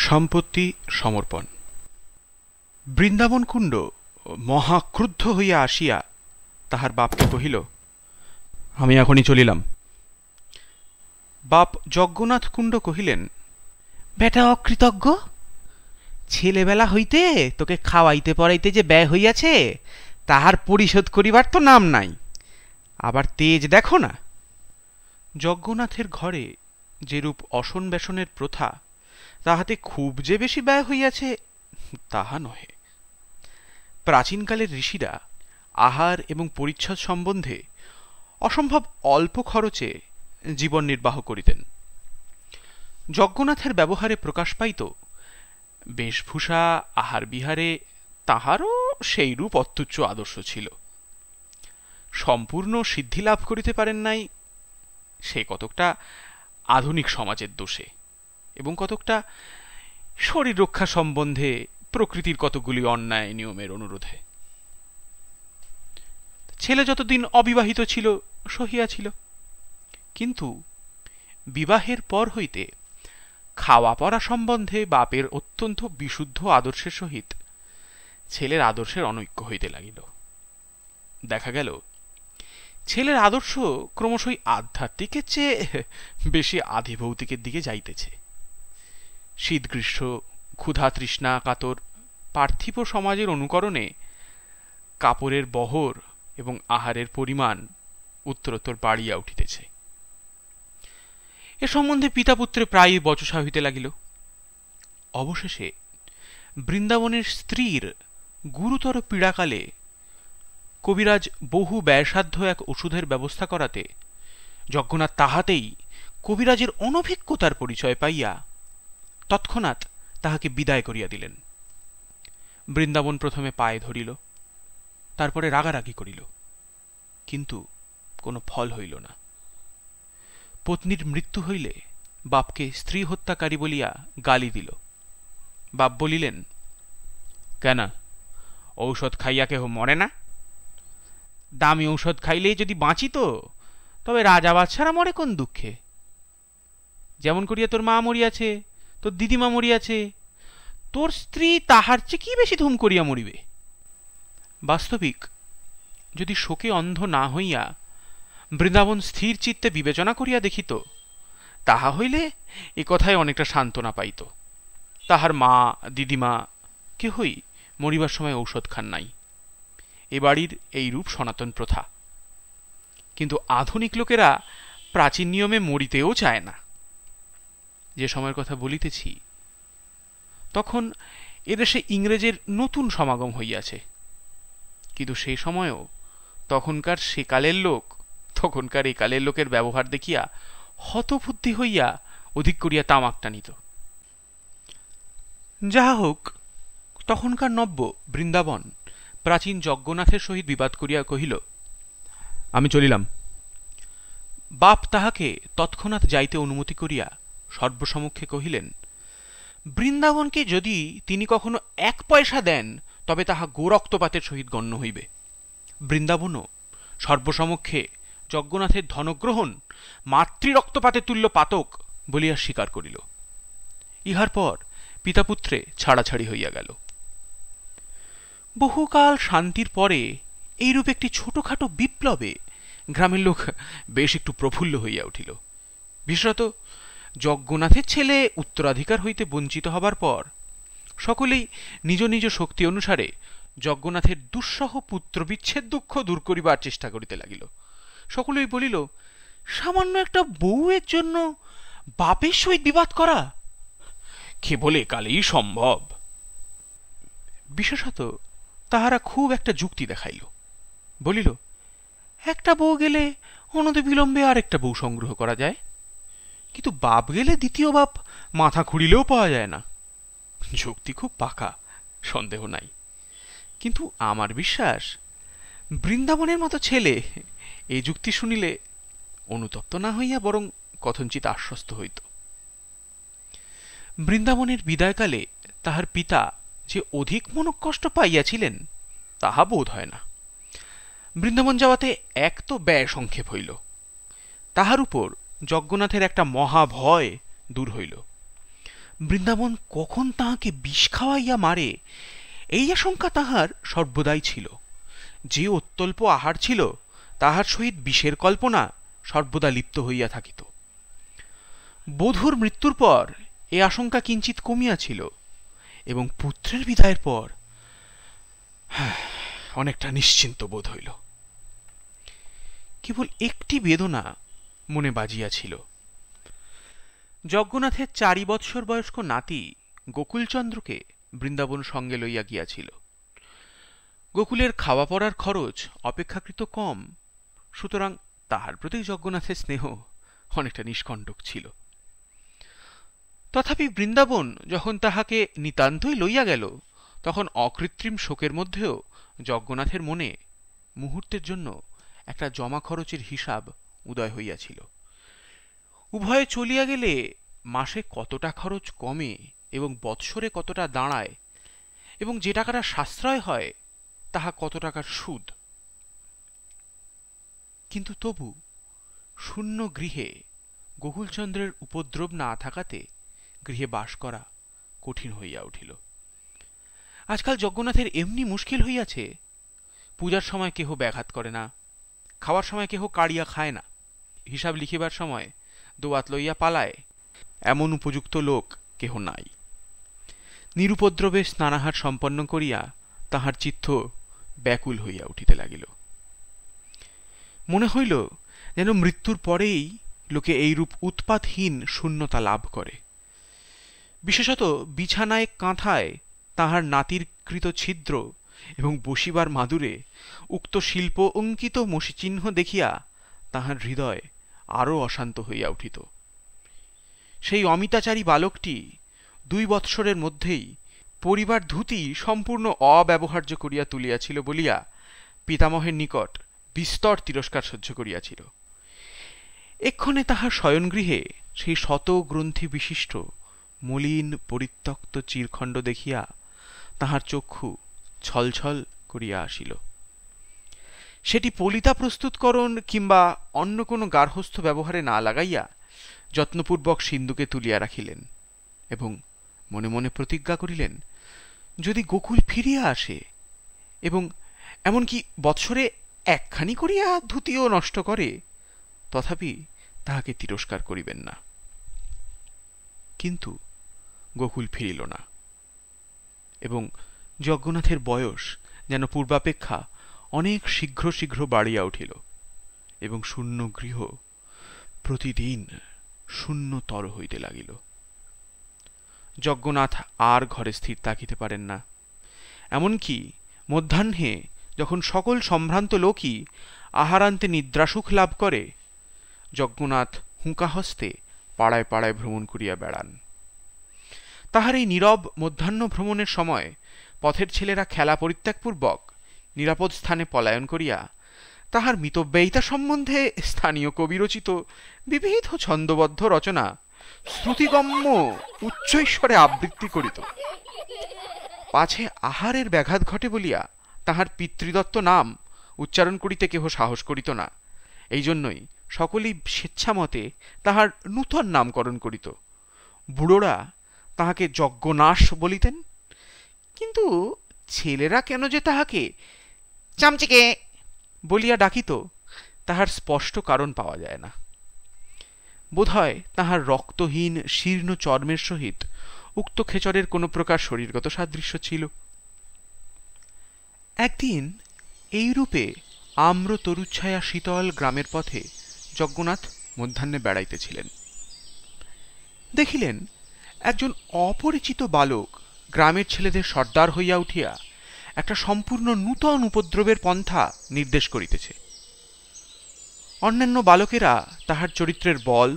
সম্পত্তি সমর্পণ। বৃন্দাবনকুণ্ড মহাক্রুদ্ধ হইয়া আসিয়া তাহার বাপকে কহিল, আমি এখনই চলিলাম। বাপ যজ্ঞনাথ কুণ্ড কহিলেন, বেটা অকৃতজ্ঞ, ছেলেবেলা হইতে তোকে খাওয়াইতে পড়াইতে যে ব্যয় হইয়াছে তাহার পরিশোধ করিবার তো নাম নাই, আবার তেজ দেখো না। যজ্ঞনাথের ঘরে যেরূপ অসন বেসনের প্রথা, তাহাতে খুব যে বেশি ব্যয় হইয়াছে তাহা নহে। প্রাচীনকালের ঋষিরা আহার এবং পরিচ্ছদ সম্বন্ধে অসম্ভব অল্প খরচে জীবন নির্বাহ করিতেন। যজ্ঞনাথের ব্যবহারে প্রকাশ পাইত বেশভূষা আহার বিহারে তাহারও সেইরূপ অত্যুচ্চ আদর্শ ছিল। সম্পূর্ণ সিদ্ধি লাভ করিতে পারেন নাই, সে কতকটা আধুনিক সমাজের দোষে এবং কতকটা শরীর রক্ষা সম্বন্ধে প্রকৃতির কতগুলি অন্যায় নিয়মের অনুরোধে। ছেলে যতদিন অবিবাহিত ছিল সহিয়াছিল, কিন্তু বিবাহের পর হইতে খাওয়া পড়া সম্বন্ধে বাপের অত্যন্ত বিশুদ্ধ আদর্শের সহিত ছেলের আদর্শের অনৈক্য হইতে লাগিল। দেখা গেল ছেলের আদর্শ ক্রমশই আধ্যাত্মিকের চেয়ে বেশি আধিভৌতিকের দিকে যাইতেছে। শীত গ্রীষ্ম, ক্ষুধা তৃষ্ণা কাতর পার্থিব সমাজের অনুকরণে কাপড়ের বহর এবং আহারের পরিমাণ উত্তরোত্তর বাড়িয়া উঠিতেছে। এ সম্বন্ধে পিতাপুত্রে প্রায়ই বচসা হইতে লাগিল। অবশেষে বৃন্দাবনের স্ত্রীর গুরুতর পীড়াকালে কবিরাজ বহু ব্যয়সাধ্য এক ওষুধের ব্যবস্থা করাতে যজ্ঞনাথ তাহাতেই কবিরাজের অনভিজ্ঞতার পরিচয় পাইয়া তৎক্ষণাৎ তাহাকে বিদায় করিয়া দিলেন। বৃন্দাবন প্রথমে পায়ে ধরিল, তারপরে রাগারাগি করিল, কিন্তু কোনো ফল হইল না। পত্নীর মৃত্যু হইলে বাপকে স্ত্রী হত্যাকারী বলিয়া গালি দিল। বাপ বলিলেন, কেন ঔষধ খাইয়া কেহ মরে না? দামি ঔষধ খাইলেই যদি বাঁচিত, তবে রাজা বাদশারা মরে কোন দুঃখে? যেমন করিয়া তোর মা মরিয়াছে, তোর দিদিমা মরিয়াছে, তোর স্ত্রী তাহার চেয়ে কি বেশি ধুম করিয়া মরিবে? বাস্তবিক যদি শোকে অন্ধ না হইয়া বৃন্দাবন স্থির চিত্তে বিবেচনা করিয়া দেখিত, তাহা হইলে এ কথায় অনেকটা সান্ত্বনা পাইত। তাহার মা দিদিমা কেহই মরিবার সময় ঔষধ খান নাই। এ বাড়ির এইরূপ সনাতন প্রথা। কিন্তু আধুনিক লোকেরা প্রাচীন নিয়মে মরিতেও চায় না। যে সময়ের কথা বলিতেছি, তখন এদেশে ইংরেজের নতুন সমাগম হইয়াছে, কিন্তু সেই সময়ও তখনকার সেকালের লোক তখনকার একালের লোকের ব্যবহার দেখিয়া হতবুদ্ধি হইয়া অধিক করিয়া তামাক টানিত। যাহা হোক, তখনকার নব্য বৃন্দাবন প্রাচীন যজ্ঞনাথের সহিত বিবাদ করিয়া কহিল, আমি চলিলাম। বাপ তাহাকে তৎক্ষণাৎ যাইতে অনুমতি করিয়া সর্বসমক্ষে কহিলেন, বৃন্দাবনকে যদি তিনি কখনো 1 পয়সা দেন, তবে তাহা গোরক্তপাতের সহিত গণ্য হইবে। বৃন্দাবনও সর্বসমক্ষে যজ্ঞনাথের ধনগ্রহণ মাতৃরক্তপাতে তুল্য পাতক বলিয়া স্বীকার করিল। ইহার পর পিতাপুত্রে ছাড়াছাড়ি হইয়া গেল। বহুকাল শান্তির পরে এইরূপ একটি ছোটখাটো বিপ্লবে গ্রামের লোক বেশ একটু প্রফুল্ল হইয়া উঠিল। বিশেষত যজ্ঞনাথের ছেলে উত্তরাধিকার হইতে বঞ্চিত হবার পর সকলেই নিজ নিজ শক্তি অনুসারে যজ্ঞনাথের দুঃসহ পুত্রবিচ্ছেদ দুঃখ দূর করিবার চেষ্টা করিতে লাগিল। সকলেই বলিল, সামান্য একটা বউয়ের জন্য বাপের সহিত বিবাদ করা কেবল একালেই সম্ভব। বিশেষত তাহারা খুব একটা যুক্তি দেখাইল। বলিল, একটা বউ গেলে অনতি বিলম্বে আর একটা বউ সংগ্রহ করা যায়, কিন্তু বাপ গেলে দ্বিতীয় বাপ মাথা খুঁড়িলেও পাওয়া যায় না। যুক্তি খুব পাকা, সন্দেহ নাই, কিন্তু আমার বিশ্বাস বৃন্দাবনের মতো ছেলে এই যুক্তি শুনিলে অনুতপ্ত না হইয়া বরং কথঞ্চিত আশ্বস্ত হইত। বৃন্দাবনের বিদায়কালে তাহার পিতা যে অধিক মনকষ্ট পাইয়াছিলেন তাহা বোধ হয় না। বৃন্দাবন যাওয়াতে এক তো ব্যয় সংক্ষেপ হইল, তাহার উপর যজ্ঞনাথের একটা মহাভয় দূর হইল। বৃন্দাবন কখন তাহাকে বিষ খাওয়াইয়া মারে এই আশঙ্কা তাহার সর্বদাই ছিল। যে অত্যল্প আহার ছিল তাহার সহিত বিষের কল্পনা সর্বদা লিপ্ত হইয়া থাকিত। বধূর মৃত্যুর পর এ আশঙ্কা কিঞ্চিত কমিয়াছিল এবং পুত্রের বিদায়ের পর অনেকটা নিশ্চিন্ত বোধ হইল। কেবল একটি বেদনা মনে বাজিয়াছিল। যজ্ঞনাথের 4 বৎসর বয়স্ক নাতি গোকুলচন্দ্রকে বৃন্দাবন সঙ্গে লইয়া গিয়াছিল। গোকুলের খাওয়া পড়ার খরচ অপেক্ষাকৃত কম, সুতরাং তাহার প্রতি যজ্ঞনাথের স্নেহ অনেকটা নিষ্কণ্টক ছিল। তথাপি বৃন্দাবন যখন তাহাকে নিতান্তই লইয়া গেল, তখন অকৃত্রিম শোকের মধ্যেও যজ্ঞনাথের মনে মুহূর্তের জন্য একটা জমা খরচের হিসাব উদয় হইয়াছিল। উভয়ে চলিয়া গেলে মাসে কতটা খরচ কমে এবং বৎসরে কতটা দাঁড়ায়, এবং যে টাকাটা সাশ্রয় হয় তাহা কত টাকার সুদ। কিন্তু তবু শূন্য গৃহে গোকুলচন্দ্রের উপদ্রব না থাকাতে গৃহে বাস করা কঠিন হইয়া উঠিল। আজকাল যজ্ঞনাথের এমনি মুশকিল হইয়াছে, পূজার সময় কেহ ব্যাঘাত করে না, খাওয়ার সময় কেহ কাড়িয়া খায় না, হিসাব লিখিবার সময় দোয়াত লইয়া পালায়, এমন উপযুক্ত লোক কেহ নাই। নিরুপদ্রবে স্নানাহার সম্পন্ন করিয়া তাহার চিত্ত ব্যাকুল হইয়া উঠিতে লাগিল। মনে হইল যেন মৃত্যুর পরেই লোকে এইরূপ উৎপাতহীন শূন্যতা লাভ করে। বিশেষত বিছানায় কাঁথায় তাহার নাতির কৃত ছিদ্র এবং বসিবার মাদুরে উক্ত শিল্প অঙ্কিত মসিচিহ্ন দেখিয়া তাহার হৃদয় আরও অশান্ত হইয়া উঠিত। সেই অমিতাচারী বালকটি 2 বৎসরের মধ্যেই পরিবার ধুতি সম্পূর্ণ অব্যবহার্য করিয়া তুলিয়াছিল বলিয়া পিতামহের নিকট বিস্তর তিরস্কার সহ্য করিয়াছিল। এক্ষণে তাহার শয়নগৃহে সেই শত গ্রন্থি বিশিষ্ট মলিন পরিত্যক্ত চিরখণ্ড দেখিয়া তাহার চক্ষু ছলছল করিয়া আসিল। সেটি পলিতা প্রস্তুতকরণ কিংবা অন্য কোনো গার্হস্থ ব্যবহারে না লাগাইয়া যত্নপূর্বক সিন্ধুকে তুলিয়া রাখিলেন এবং মনে মনে প্রতিজ্ঞা করিলেন, যদি গোকুল ফিরিয়া আসে এবং এমনকি বৎসরে একখানি করিয়া ধুতিও নষ্ট করে, তথাপি তাহাকে তিরস্কার করিবেন না। কিন্তু গোকুল ফিরিল না এবং যজ্ঞনাথের বয়স যেন পূর্বাপেক্ষা অনেক শীঘ্র শীঘ্র বাড়িয়া উঠিল এবং শূন্য গৃহ প্রতিদিন শূন্যতর হইতে লাগিল। যজ্ঞনাথ আর ঘরে স্থির থাকিতে পারেন না। এমনকি মধ্যাহ্নে যখন সকল সম্ভ্রান্ত লোকই আহারান্তে নিদ্রাসুখ লাভ করে, যজ্ঞনাথ হুঁকা হস্তে পাড়ায় পাড়ায় ভ্রমণ করিয়া বেড়ান। তাহার এই নীরব মধ্যাহ্ন ভ্রমণের সময় পথের ছেলেরা খেলা পরিত্যাগপূর্বক নিরাপদ স্থানে পলায়ন করিয়া তাহার মিতব্যয়িতা সম্বন্ধে স্থানীয় কবিরচিত বিবিধ ছন্দবদ্ধ রচনা শ্রুতিগম্য উচ্চৈস্বরে আবৃত্তি করিত। পাছে আহারের ব্যাঘাত ঘটে বলিয়া তাহার পিতৃদত্ত নাম উচ্চারণ করিতে কেহ সাহস করিত না। এই জন্যই সকলেই স্বেচ্ছামতে তাহার নূতন নামকরণ করিত। বুড়োরা তাহাকে যজ্ঞনাশ বলিতেন, কিন্তু ছেলেরা কেন যে তাহাকে চামচিকে বলিয়া ডাকিত, তাহার স্পষ্ট কারণ পাওয়া যায় না। বোধহয় তাহার রক্তহীন শীর্ণ চর্মের সহিত উক্ত খেচরের কোন প্রকার শরীরগত সাদৃশ্য ছিল। একদিন এইরূপে আম্র তরুচ্ছায়া শীতল গ্রামের পথে যজ্ঞনাথ মধ্যাহ্নে বেড়াইতেছিলেন। দেখিলেন একজন অপরিচিত বালক গ্রামের ছেলেদের সর্দার হইয়া উঠিয়া একটা সম্পূর্ণ নূতন উপদ্রবের পন্থা নির্দেশ করিতেছে। অন্যান্য বালকেরা তাহার চরিত্রের বল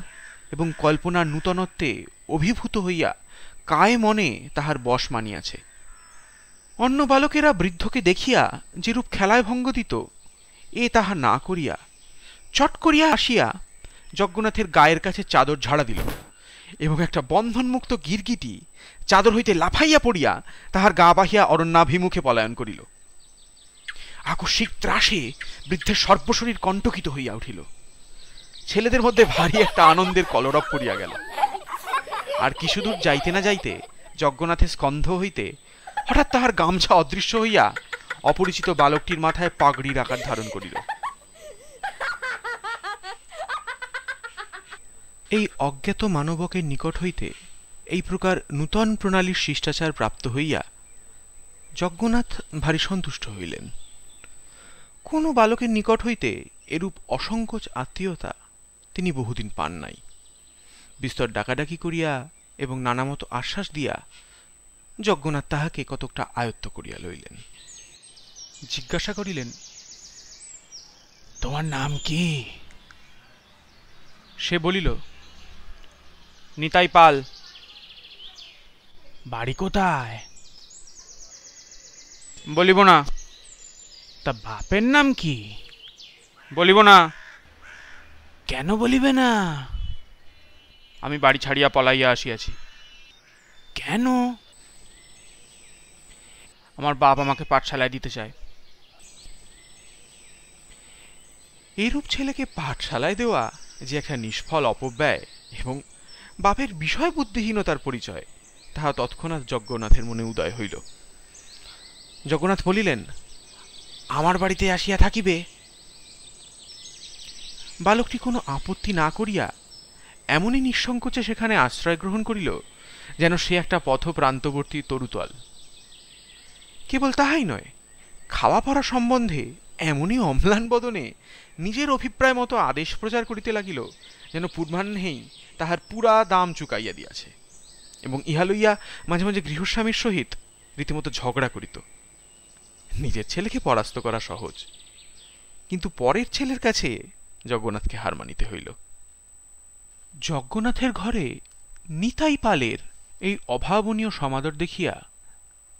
এবং কল্পনার নূতনত্বে অভিভূত হইয়া কায় মনে তাহার বশ মানিয়াছে। অন্য বালকেরা বৃদ্ধকে দেখিয়া যেরূপ খেলায় ভঙ্গ দিত, এ তাহা না করিয়া চট করিয়া আসিয়া যজ্ঞনাথের গায়ের কাছে চাদর ঝাড়া দিল এবং একটা বন্ধনমুক্ত গিরগিটি চাদর হইতে লাফাইয়া পড়িয়া তাহার গা বাহিয়া অরণ্যাভিমুখে পলায়ন করিল। আকস্মিক ত্রাসে বৃদ্ধের সর্বশরীর কণ্টকিত হইয়া উঠিল। ছেলেদের মধ্যে ভারী একটা আনন্দের কলরব পড়িয়া গেল। আর কিছুদূর যাইতে না যাইতে যজ্ঞনাথের স্কন্ধ হইতে হঠাৎ তাহার গামছা অদৃশ্য হইয়া অপরিচিত বালকটির মাথায় পাগড়ির আকার ধারণ করিল। এই অজ্ঞাত মানবকের নিকট হইতে এই প্রকার নূতন প্রণালীর শিষ্টাচার প্রাপ্ত হইয়া যজ্ঞনাথ ভারী সন্তুষ্ট হইলেন। কোন বালকের নিকট হইতে এরূপ অসংকোচ আত্মীয়তা তিনি বহুদিন পান নাই। বিস্তর ডাকাডাকি করিয়া এবং নানামতো আশ্বাস দিয়া যজ্ঞনাথ তাহাকে কতকটা আয়ত্ত করিয়া লইলেন। জিজ্ঞাসা করিলেন, তোমার নাম কি? সে বলিল, নিতাই পাল। বাড়ি কোথায়? বলিব না। তা বাপের নাম কি? বলিব না। কেন বলিবে না? আমি বাড়ি ছাড়িয়া পলাইয়া আসিয়াছি। কেন? আমার বাপ আমাকে পাঠশালায় দিতে চায়। এইরূপ ছেলেকে পাঠশালায় দেওয়া যে একটা নিষ্ফল অপব্যয় এবং বাপের বিষয় বুদ্ধিহীনতার পরিচয়, তাহা তৎক্ষণাৎ যজ্ঞনাথের মনে উদয় হইল। যজ্ঞনাথ বলিলেন, আমার বাড়িতে আসিয়া থাকিবে। বালকটি কোনো আপত্তি না করিয়া এমনই নিঃসংকোচে সেখানে আশ্রয় গ্রহণ করিল যেন সে একটা পথপ্রান্তবর্তী তরুতল। কেবল তাহাই নয়, খাওয়া পড়া সম্বন্ধে এমনই অম্লান বদনে নিজের অভিপ্রায় মতো আদেশ প্রচার করিতে লাগিল যেন পূর্বাহ্নেই তাহার পুরা দাম চুকাইয়া দিয়াছে, এবং ইহা লইয়া মাঝে মাঝে গৃহস্বামীর সহিত রীতিমতো ঝগড়া করিত। নিজের ছেলেকে পরাস্ত করা সহজ, কিন্তু পরের ছেলের কাছে যজ্ঞনাথকে হার মানিতে হইল। যজ্ঞনাথের ঘরে নিতাই পালের এই অভাবনীয় সমাদর দেখিয়া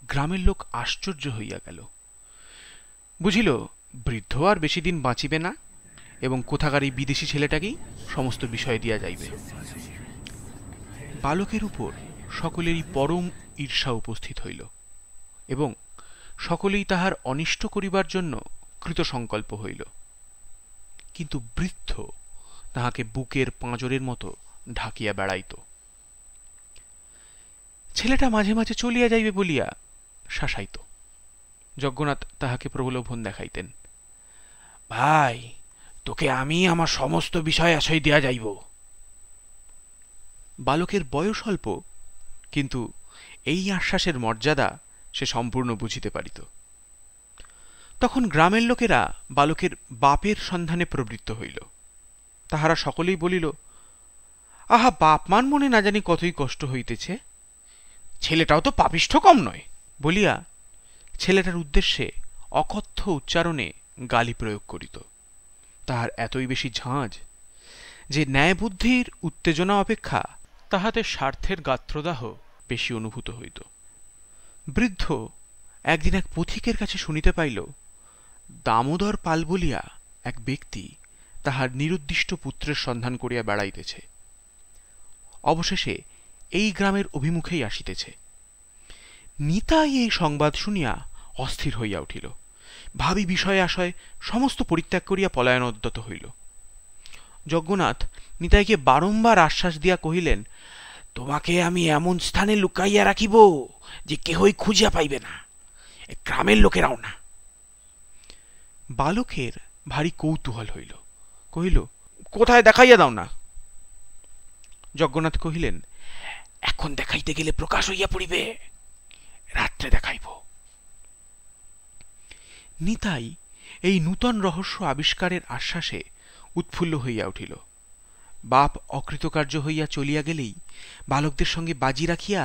গ্রামের লোক আশ্চর্য হইয়া গেল। বুঝিল বৃদ্ধ আর বেশি দিন বাঁচিবে না এবং কোথাকার এই বিদেশি ছেলেটাকেই সমস্ত বিষয় দিয়া যাইবে। বালকের উপর সকলেরই পরম ঈর্ষা উপস্থিত হইল এবং সকলেই তাহার অনিষ্ট করিবার জন্য কৃতসংকল্প হইল। কিন্তু বৃদ্ধ তাহাকে বুকের পাঁজরের মতো ঢাকিয়া বেড়াইত। ছেলেটা মাঝে মাঝে চলিয়া যাইবে বলিয়া শাসাইত। যজ্ঞনাথ তাহাকে প্রলোভন দেখাইতেন, ভাই, তোকে আমি আমার সমস্ত বিষয় আশয় দেয়া যাইব। বালকের বয়স অল্প, কিন্তু এই আশ্বাসের মর্যাদা সে সম্পূর্ণ বুঝিতে পারিত। তখন গ্রামের লোকেরা বালকের বাপের সন্ধানে প্রবৃত্ত হইল। তাহারা সকলেই বলিল, আহা, বাপমান মনে না জানি কতই কষ্ট হইতেছে, ছেলেটাও তো পাপিষ্ঠ কম নয় বলিয়া ছেলেটার উদ্দেশ্যে অকথ্য উচ্চারণে গালি প্রয়োগ করিত। তাহার এতই বেশি ঝাঁজ যে ন্যায়বুদ্ধির উত্তেজনা অপেক্ষা তাহাতে স্বার্থের গাত্রদাহ বেশি অনুভূত হইত। বৃদ্ধ একদিন এক পথিকের কাছে শুনিতে পাইল, দামোদর পাল বলিয়া এক ব্যক্তি তাহার নিরুদ্দিষ্ট পুত্রের সন্ধান করিয়া বেড়াইতেছে। অবশেষে এই গ্রামের অভিমুখেই আসিতেছে। নিতাই এই সংবাদ শুনিয়া অস্থির হইয়া উঠিল। ভাবি বিষয়ে আশয় সমস্ত পরিত্যাগ করিয়া পলায়নোদ্যত হইল। যজ্ঞনাথ নিতাইকে বারংবার আশ্বাস দিয়া কহিলেন, তোমাকে আমি এমন স্থানে লুকাইয়া রাখিব যে কেহই খুঁজিয়া পাইবে না, গ্রামের লোকেরাও না। বালকের ভারী কৌতূহল হইল, কহিল, কোথায় দেখাইয়া দাও না। যজ্ঞনাথ কহিলেন, এখন দেখাইতে গেলে প্রকাশ হইয়া পড়িবে, রাত্রে দেখাইব। নিতাই এই নূতন রহস্য আবিষ্কারের আশ্বাসে উৎফুল্ল হইয়া উঠিল। বাপ অকৃতকার্য হইয়া চলিয়া গেলেই বালকদের সঙ্গে বাজি রাখিয়া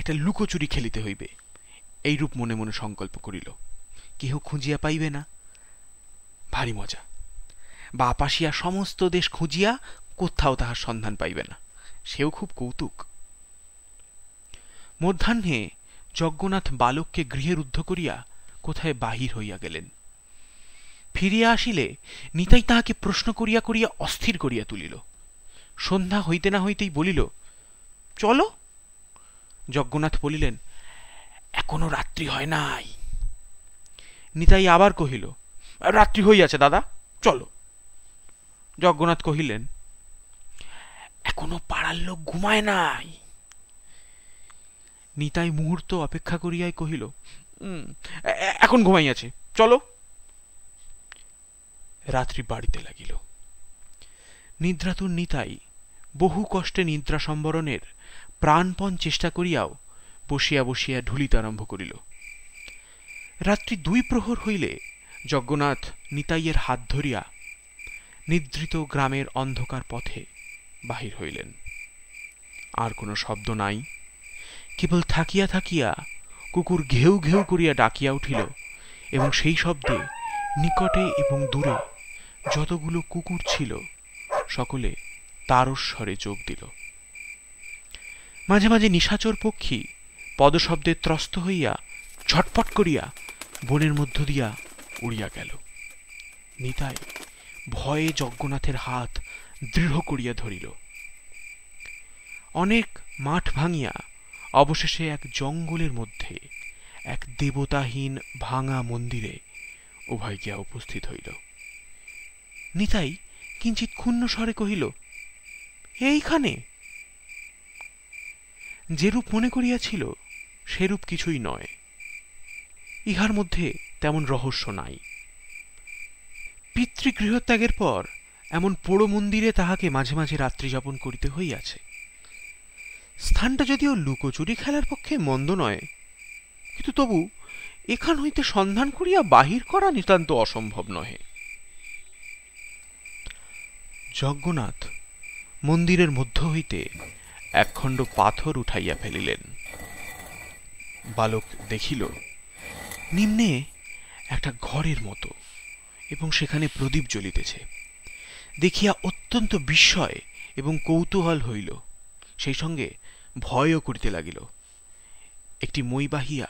একটা লুকোচুরি খেলিতে হইবে, এইরূপ মনে মনে সংকল্প করিল। কেহ খুঁজিয়া পাইবে না, ভারী মজা। বাপ আসিয়া সমস্ত দেশ খুঁজিয়া কোথাও তাহার সন্ধান পাইবে না, সেও খুব কৌতুক। মধ্যাহ্নে যজ্ঞনাথ বালককে গৃহে রুদ্ধ করিয়া কোথায় বাহির হইয়া গেলেন। ফিরিয়া আসিলে নিতাই তাহাকে প্রশ্ন করিয়া করিয়া অস্থির করিয়া তুলিল। সন্ধ্যা হইতে না হইতেই বলিল, চলো। যজ্ঞনাথ বলিলেন, এখনো রাত্রি হয় নাই। নিতাই আবার কহিল, রাত্রি হইয়াছে দাদা, চলো। যজ্ঞনাথ কহিলেন, এখনো পাড়ার লোক ঘুমায় নাই, নিতাই মুহূর্ত অপেক্ষা করিয়াই কহিল, এখন ঘুমাইয়াছে, চলো। রাত্রি বাড়িতে লাগিল। নিদ্রাতুর নিতাই বহু কষ্টে নিদ্রা সম্বরণের প্রাণপণ চেষ্টা করিয়াও বসিয়া বসিয়া ঢুলিতে আরম্ভ করিল। রাত্রি 2 প্রহর হইলে যজ্ঞনাথ নিতাইয়ের হাত ধরিয়া নিদ্রিত গ্রামের অন্ধকার পথে বাহির হইলেন। আর কোনো শব্দ নাই, কেবল থাকিয়া থাকিয়া কুকুর ঘেউ ঘেউ করিয়া ডাকিয়া উঠিল, এবং সেই শব্দে নিকটে এবং দূরে যতগুলো কুকুর ছিল সকলে তারস্বরে যোগ দিল। মাঝে মাঝে নিশাচর পক্ষী পদশব্দে ত্রস্ত হইয়া ঝটপট করিয়া বনের মধ্য দিয়া উড়িয়া গেল। নিতাই ভয়ে যজ্ঞনাথের হাত দৃঢ় করিয়া ধরিল। অনেক মাঠ ভাঙিয়া অবশেষে এক জঙ্গলের মধ্যে এক দেবতাহীন ভাঙা মন্দিরে উভয় গিয়া উপস্থিত হইল। নিতাই কিঞ্চিৎ ক্ষুণ্ণ স্বরে কহিল, এইখানে? যেরূপ মনে করিয়াছিল সেরূপ কিছুই নয়, ইহার মধ্যে তেমন রহস্য নাই। পিতৃগৃহত্যাগের পর এমন পোড়ো মন্দিরে তাহাকে মাঝে মাঝে রাত্রি যাপন করিতে হইয়াছে। স্থানটা যদিও লুকোচুরি খেলার পক্ষে মন্দ নয়, কিন্তু তবু এখান হইতে সন্ধান করিয়া বাহির করা নিতান্ত অসম্ভব নহে। যজ্ঞনাথ মন্দিরের মধ্য হইতে একখণ্ড পাথর উঠাইয়া ফেলিলেন। বালক দেখিল নিম্নে একটা ঘরের মতো, এবং সেখানে প্রদীপ জ্বলিতেছে। দেখিয়া অত্যন্ত বিস্ময় এবং কৌতূহল হইল, সেই সঙ্গে ভয়ও করিতে লাগিল। একটি মই বাহিয়া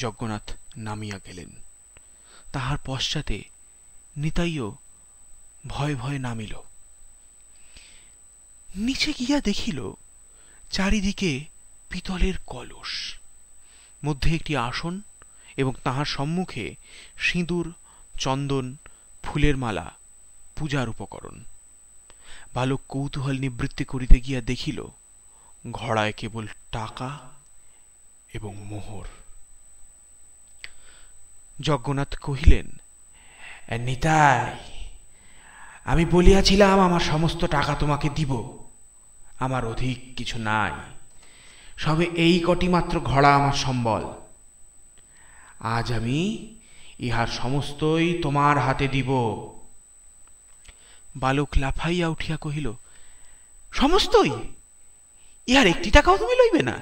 যজ্ঞনাথ নামিয়া গেলেন। তাহার পশ্চাতে নিতাইও ভয়ে ভয়ে নামিল। নিচে গিয়া দেখিল চারিদিকে পিতলের কলস, মধ্যে একটি আসন, এবং তাহার সম্মুখে সিঁদুর, চন্দন, ফুলের মালা, পূজার উপকরণ। বালক কৌতূহল নিবৃত্তি করিতে গিয়া দেখিল ঘড়ায় কেবল টাকা এবং মোহর। যজ্ঞনাথ কহিলেন, নিতাই, আমি বলিয়াছিলাম আমার সমস্ত টাকা তোমাকে দিব, আমার অধিক কিছু নাই, সবে এই কটি মাত্র ঘড়া আমার সম্বল। আজ আমি ইহার সমস্তই তোমার হাতে দিব। বালক লাফাইয়া উঠিয়া কহিল, সমস্তই? ইহার একটি টাকাও তুমি লইবে না?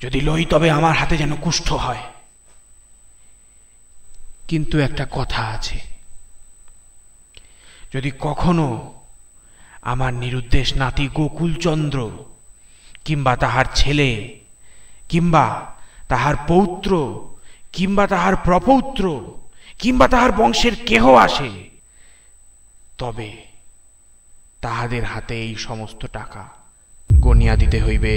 যদি লই তবে আমার হাতে যেন কুষ্ঠ হয়। কিন্তু একটা কথা আছে, যদি কখনো আমার নিরুদ্দেশ নাতি গোকুলচন্দ্র কিংবা তাহার ছেলে কিংবা তাহার পৌত্র কিংবা তাহার প্রপৌত্র কিংবা তাহার বংশের কেহ আসে, তবে তাহাদের হাতে এই সমস্ত টাকা গনিয়া দিতে হইবে।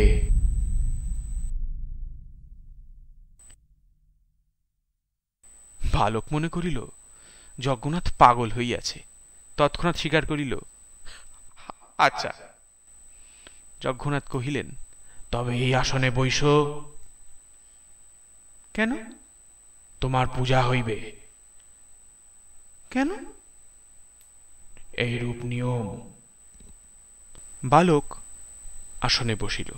বালক মনে করিল যজ্ঞনাথ পাগল হইয়াছে, তৎক্ষণাৎ স্বীকার করিল, আচ্ছা। যজ্ঞনাথ কহিলেন, তবে এই আসনে বৈশ। কেন? তোমার পূজা হইবে। কেন? এইরূপ নিয়ম। বালক আসনে বসিল।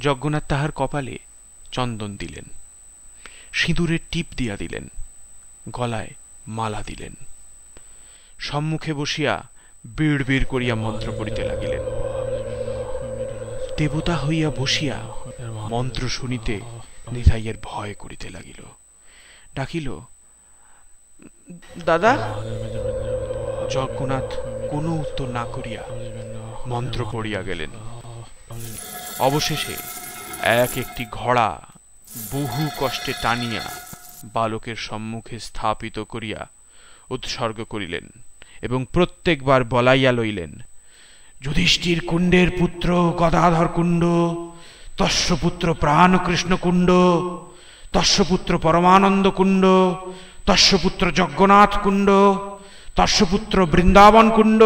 যজ্ঞনাথ তাহার কপালে চন্দন দিলেন, সিঁদুরের টিপ দিয়া দিলেন, গলায় মালা দিলেন। সম্মুখে বসিয়া বিড় বিড় করিয়া মন্ত্র পড়িতে লাগিলেন। দেবতা হইয়া বসিয়া মন্ত্র শুনিতে নিতাইয়ের ভয় করিতে লাগিল। ডাকিল, দাদা। যজ্ঞনাথ কোনো উত্তর না করিয়া মন্ত্র পড়িয়া গেলেন। অবশেষে এক একটি ঘোড়া বহু কষ্টে টানিয়া বালকের সম্মুখে স্থাপিত করিয়া উৎসর্গ করিলেন, এবং প্রত্যেকবার বলাইয়া লইলেন, যুধিষ্ঠির কুণ্ডের পুত্র গদাধর কুণ্ড, তস্য পুত্র প্রাণকৃষ্ণ কুণ্ড, তস্য পুত্র পরমানন্দ কুণ্ড, তস্য পুত্র যজ্ঞনাথ কুণ্ড, তস্য পুত্র বৃন্দাবন কুণ্ড,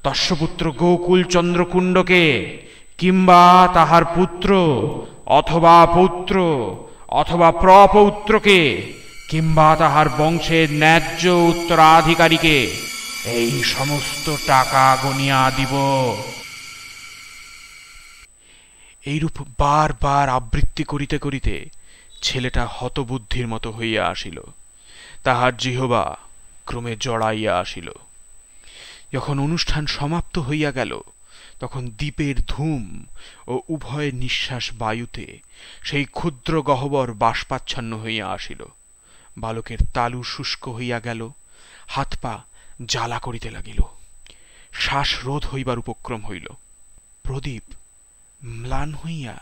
তস্য পুত্র গোকুল চন্দ্র কুণ্ডকে কিংবা তাহার পুত্র অথবা পৌত্র অথবা প্রপৌত্রকে কিংবা তাহার বংশের ন্যায্য উত্তরাধিকারীকে এই সমস্ত টাকা গনিয়া দিব। এইরূপ বারবার আবৃত্তি করিতে করিতে ছেলেটা হতবুদ্ধির মতো হইয়া আসিল, তাহার জিহবা ক্রমে জড়াইয়া আসিল। যখন অনুষ্ঠান সমাপ্ত হইয়া গেল তখন দ্বীপের ধূম ও উভয়ের নিঃশ্বাস বায়ুতে সেই ক্ষুদ্র গহ্বর বাষ্পাচ্ছন্ন হইয়া আসিল। বালকের তালু শুষ্ক হইয়া গেল, হাত পা জ্বালা করিতে লাগিল, শ্বাসরোধ হইবার উপক্রম হইল। প্রদীপ ম্লান হইয়া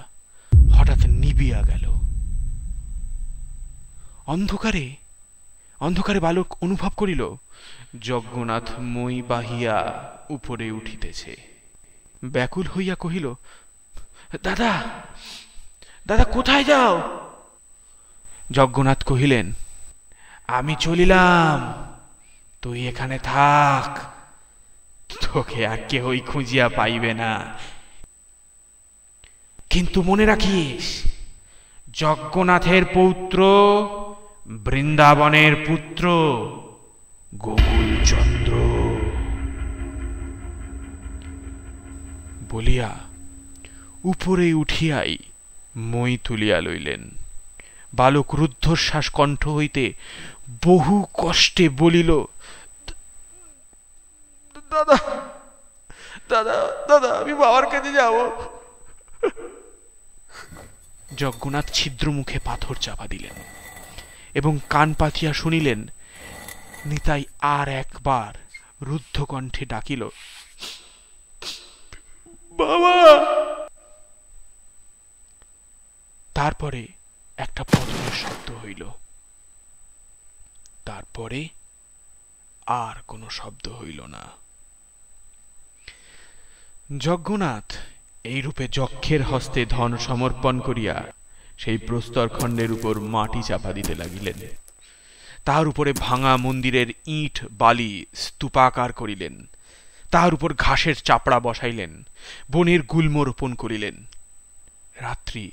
হঠাৎ নিবিয়া গেল। অন্ধকারে অন্ধকারে বালক অনুভব করিল যজ্ঞনাথ মই বাহিয়া উপরে উঠিতেছে। ব্যাকুল হইয়া কহিল, দাদা দাদা কোথায় যাও? যজ্ঞনাথ কহিলেন, আমি চলিলাম, তুই এখানে থাক, তোকে আর কেহই খুঁজিয়া পাইবে না। কিন্তু মনে রাখিস, যজ্ঞনাথের পৌত্র বৃন্দাবনের পুত্র গোকুলচন্দ্র। বলিয়া উপরে উঠিয়াই মই তুলিয়া লইলেন। বালক রুদ্ধশ্বাস কণ্ঠ হইতে বহু কষ্টে বলিল, দাদা দাদা দাদা আমি বাবার কাছে যাব। যজ্ঞনাথ ছিদ্র মুখে পাথর চাপা দিলেন এবং কান পাতিয়া শুনিলেন নিতাই আর একবার রুদ্ধ কণ্ঠে ডাকিল, বাবা। তারপরে একটা পতনের শব্দ হইল, তারপরে আর কোনো শব্দ হইল না। যজ্ঞনাথ এইরূপে যক্ষের হস্তে ধন সমর্পণ করিয়া সেই প্রস্তরখণ্ডের উপর মাটি চাপা দিতে লাগিলেন। তাহার উপরে ভাঙা মন্দিরের ইট বালি স্তূপাকার করিলেন, তাহার উপর ঘাসের চাপড়া বসাইলেন, বনের গুল্ম রোপণ করিলেন। রাত্রি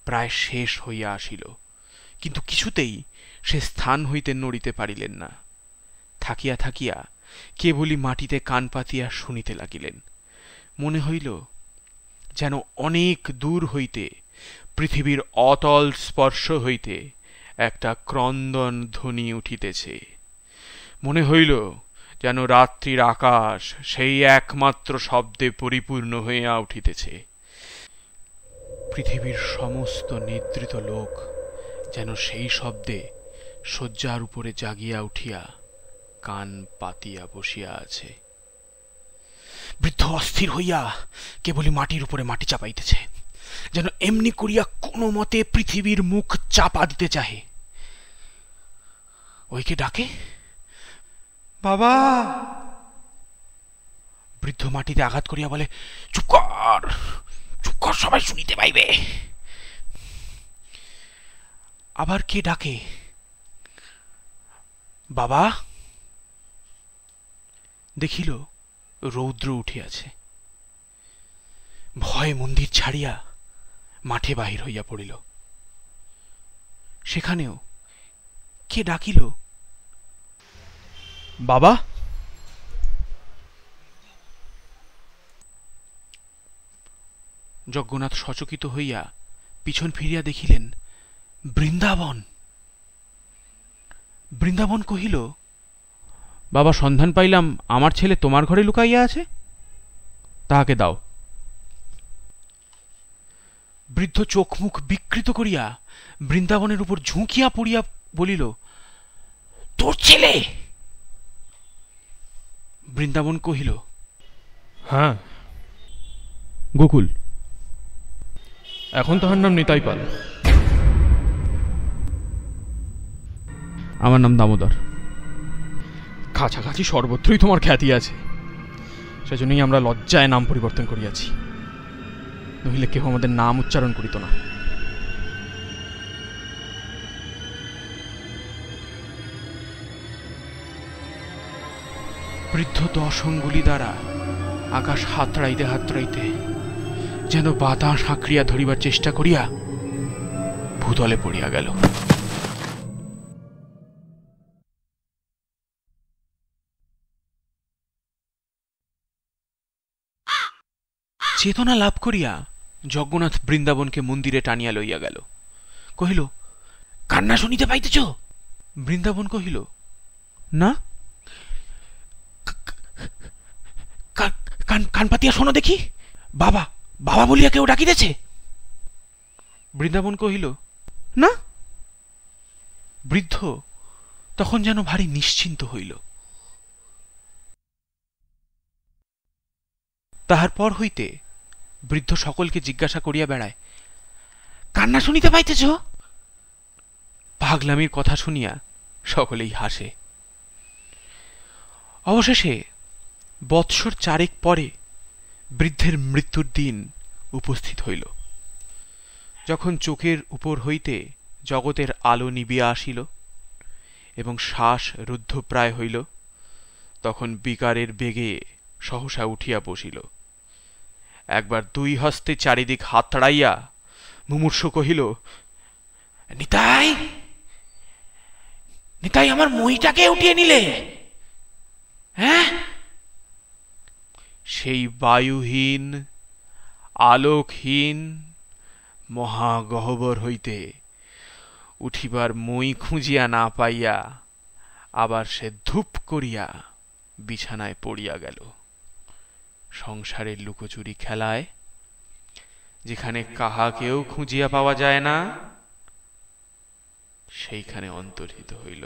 প্রায় শেষ হইয়া আসিল, কিন্তু কিছুতেই সে স্থান হইতে নড়িতে পারিলেন না। থাকিয়া থাকিয়া কেবলই মাটিতে কান পাতিয়া শুনিতে লাগিলেন। মনে হইল যেন অনেক দূর হইতে পৃথিবীর অতল স্পর্শ হইতে একটা ক্রন্দন ধ্বনি উঠিতেছে। মনে হইল যেন রাত্রির আকাশ সেই একমাত্র শব্দে পরিপূর্ণ হইয়া উঠিতেছে। পৃথিবীর সমস্ত নিদ্রিত লোক যেন সেই শব্দে শয্যার উপরে জাগিয়া উঠিয়া কান পাতিয়া বসিয়া আছে। বৃদ্ধ অস্থির হইয়া কেবলই মাটির উপরে মাটি চাপাইতেছে, যেন এমনি করিয়া কোনো মতে পৃথিবীর মুখ চাপা দিতে চাহে। ওইকে ডাকে, বাবা। বৃদ্ধ মাটিতে আঘাত করিয়া বলে, চুপ কর, চুপ কর, সবাই শুনিতে পাইবে। আবার কে ডাকে, বাবা। দেখিল রৌদ্র উঠিয়াছে। ভয়ে মন্দির ছাড়িয়া মাঠে বাহির হইয়া পড়িল। সেখানেও কে ডাকিল, বাবা। যজ্ঞনাথ সচকিত হইয়া পিছন ফিরিয়া দেখিলেন বৃন্দাবন। বৃন্দাবন কহিল, বাবা, সন্ধান পাইলাম আমার ছেলে তোমার ঘরে লুকাইয়া আছে, তাহাকে দাও। বৃদ্ধ চোখ মুখ বিকৃত করিয়া বৃন্দাবনের উপর ঝুঁকিয়া পড়িয়া বলিল, তোর ছেলে? বৃন্দাবন কহিল, হ্যাঁ, গোকুল। এখন তাহার নাম নিতাই পাল। আমার নাম দামোদর। কাছাকাছি সর্বত্রই তোমার খ্যাতি আছে, সেজন্যই আমরা লজ্জায় নাম পরিবর্তন করিয়াছি, নহিলে কেহ আমাদের নাম উচ্চারণ করিত না। বৃদ্ধ 10 অঙ্গুলি দ্বারা আকাশ হাতড়াইতে হাতড়াইতে যেন বাতাস আঁকড়িয়া ধরিবার চেষ্টা করিয়া ভূতলে পড়িয়া গেল। চেতনা লাভ করিয়া যজ্ঞনাথ বৃন্দাবনকে মন্দিরে টানিয়া লইয়া গেল। কহিল, কান্না শুনিতে পাইতেছ? বৃন্দাবন কহিল, না। কান পাতিয়া শোনো দেখি, বাবা বাবা বলিয়া কেউ ডাকিতেছে। বৃন্দাবন কহিল, না। বৃদ্ধ তখন যেন ভারী নিশ্চিন্ত হইল। তাহার পর হইতে বৃদ্ধ সকলকে জিজ্ঞাসা করিয়া বেড়ায়, কান্না শুনিতে পাইতেছ? পাগলামির কথা শুনিয়া সকলেই হাসে। অবশেষে বৎসর 4 পরে বৃদ্ধের মৃত্যুর দিন উপস্থিত হইল। যখন চোখের উপর হইতে জগতের আলো নিবিয়া আসিল এবং শ্বাস রুদ্ধপ্রায় হইল, তখন বিকারের বেগে সহসা উঠিয়া বসিল। একবার 2 হস্তে চারিদিক হাত তাড়াইয়া মুমূর্ষু কহিল, নিতাই, নিতাই, আমার মইটাকে উঠিয়ে নিলে? হ্যাঁ? সেই বায়ুহীন আলোকহীন মহাগহ্বর হইতে উঠিবার মই খুঁজিয়া না পাইয়া আবার সে ধূপ করিয়া বিছানায় পড়িয়া গেল। সংসারের লুকোচুরি খেলায় যেখানে কাহাকেও খুঁজিয়া পাওয়া যায় না, সেইখানে অন্তর্হিত হইল।